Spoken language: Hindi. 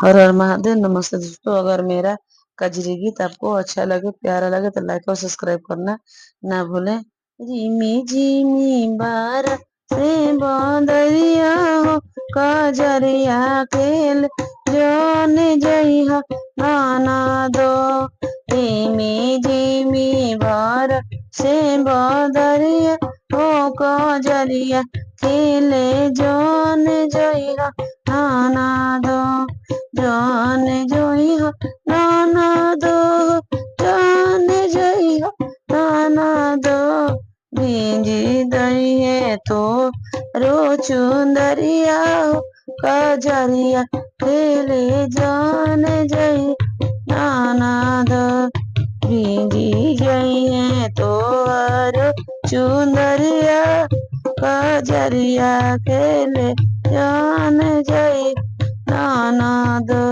हर हर महादेव। नमस्ते दोस्तों, अगर मेरा कजरी गीत आपको अच्छा लगे, प्यारा लगे तो लाइक और सब्सक्राइब करना ना भूलें। जिमी जिमी बार से बदरिया हो, कजरिया खेल जान जइहा नाना दो। जिमी जिमी बार से बदरिया हो, कजरिया खेले जान जइहा नाना दो। जान जोई हो नाना दो, जान जोई हो नाना दो। भींजी दई है तो रो चुंदरिया हो, कजरिया खेले जान जई नाना दो। भींजी गई है तो रो चुंदरिया, कजरिया खेले जान जई नाना दो।